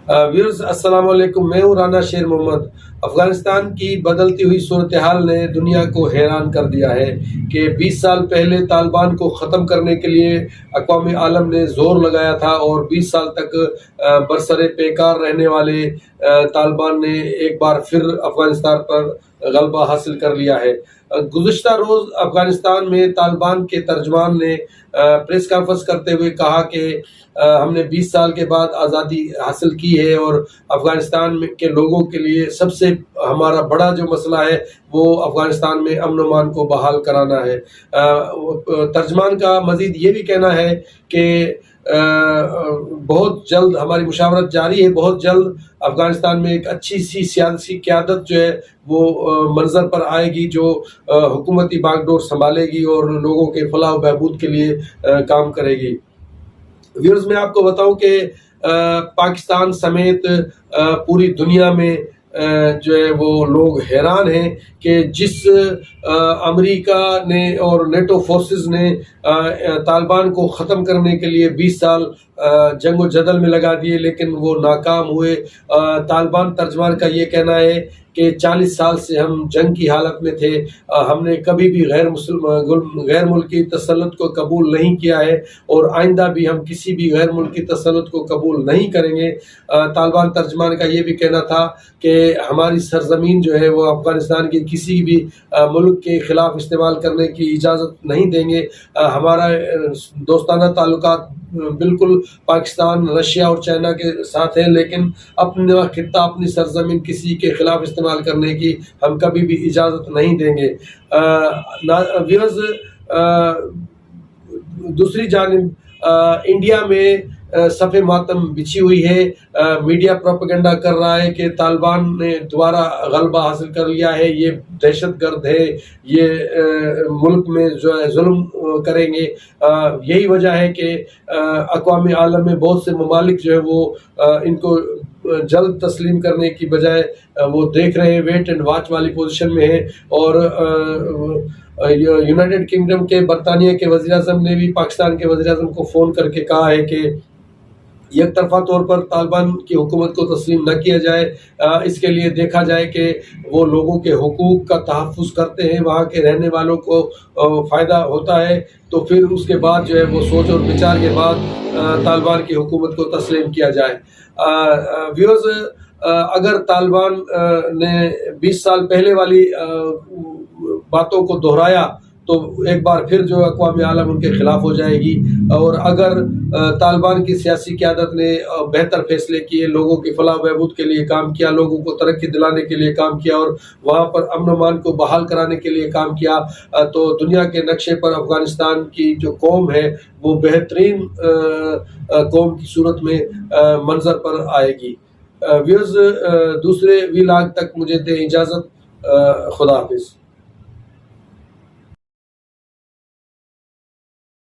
Viewers अस्सलाम वालेकुम, मैं हूँ राना शेर मोहम्मद। अफ़गानिस्तान की बदलती हुई सूरत हाल ने दुनिया को हैरान कर दिया है कि 20 साल पहले तालिबान को ख़त्म करने के लिए अक़वाम आलम ने ज़ोर लगाया था और 20 साल तक बरसरे पेकार रहने वाले तालिबान ने एक बार फिर अफ़गानिस्तान पर गलबा हासिल कर लिया है। गुज़िश्ता रोज़ अफ़गानिस्तान में तालिबान के तर्जमान ने प्रेस कॉन्फ्रेंस करते हुए कहा कि हमने 20 साल के बाद आज़ादी हासिल की है और अफ़गानिस्तान के लोगों के लिए सबसे हमारा बड़ा जो मसला है वो अफ़गानिस्तान में अमन व अमान को बहाल कराना है। तर्जमान का मज़ीद ये भी कहना है कि बहुत जल्द हमारी मुशावरत जारी है, बहुत जल्द अफ़गानिस्तान में एक अच्छी सी सियासी क़यादत जो है वो मंज़र पर आएगी, जो हुकूमती बागडोर संभालेगी और लोगों के फलाह व बहबूद के लिए काम करेगी। व्यूअर्स, मैं आपको बताऊं कि पाकिस्तान समेत पूरी दुनिया में जो है वो लोग हैरान हैं कि जिस अमेरिका ने और नेटो फोर्सेस ने तालिबान को ख़त्म करने के लिए 20 साल जंग व जदल में लगा दिए लेकिन वो नाकाम हुए। तालिबान तर्जमान का ये कहना है कि 40 साल से हम जंग की हालत में थे, हमने कभी भी गैर मुल्की तसल्लुत को कबूल नहीं किया है और आइंदा भी हम किसी भी गैर मुल्की तसल्लुत को कबूल नहीं करेंगे। तालिबान तर्जमान का ये भी कहना था कि हमारी सरजमीन जो है वो अफ़गानिस्तान के किसी भी मुल्क के ख़िलाफ़ इस्तेमाल करने की इजाज़त नहीं देंगे। हमारा दोस्ताना ताल्लुकात बिल्कुल पाकिस्तान, रशिया और चाइना के साथ है, लेकिन अपना खित्ता, अपनी सरजमीन किसी के ख़िलाफ़ इस्तेमाल करने की हम कभी भी इजाज़त नहीं देंगे। व्यूअर्स, दूसरी जानिब इंडिया में सफ़े मातम बिछी हुई है। मीडिया प्रोपेगेंडा कर रहा है कि तालिबान ने दोबारा गलबा हासिल कर लिया है, ये दहशतगर्द है, ये मुल्क में जो है जुल्म करेंगे। यही वजह है कि अक़वाम आलम में बहुत से ममालिक जो है वो इनको जल्द तस्लीम करने की बजाय वो देख रहे हैं, वेट एंड वॉच वाली पोजीशन में है। और यूनाइटेड किंगडम के बरतानिया के वज़ीर-ए-आज़म ने भी पाकिस्तान के वज़ीर-ए-आज़म को फ़ोन करके कहा है कि एक तरफा तौर पर तालिबान की हुकूमत को तस्लीम न किया जाए, इसके लिए देखा जाए कि वो लोगों के हुकूक का तहफ़्फ़ुज़ करते हैं, वहाँ के रहने वालों को फ़ायदा होता है, तो फिर उसके बाद जो है वो सोच और विचार के बाद तालिबान की हुकूमत को तस्लीम किया जाए। व्यूअर्स, अगर तालिबान ने 20 साल पहले वाली बातों को दोहराया तो एक बार फिर जो अक़वाम आलम उनके ख़िलाफ़ हो जाएगी। और अगर तालिबान की सियासी क़यादत ने बेहतर फ़ैसले किए, लोगों की फलाह बहबूद के लिए काम किया, लोगों को तरक्की दिलाने के लिए काम किया और वहाँ पर अमन अमान को बहाल कराने के लिए काम किया, तो दुनिया के नक्शे पर अफ़गानिस्तान की जो कौम है वो बेहतरीन कौम की सूरत में मंज़र पर आएगी। व्यूअर्स, दूसरे व्लॉग तक मुझे दें इजाज़त। खुदा हाफिज़।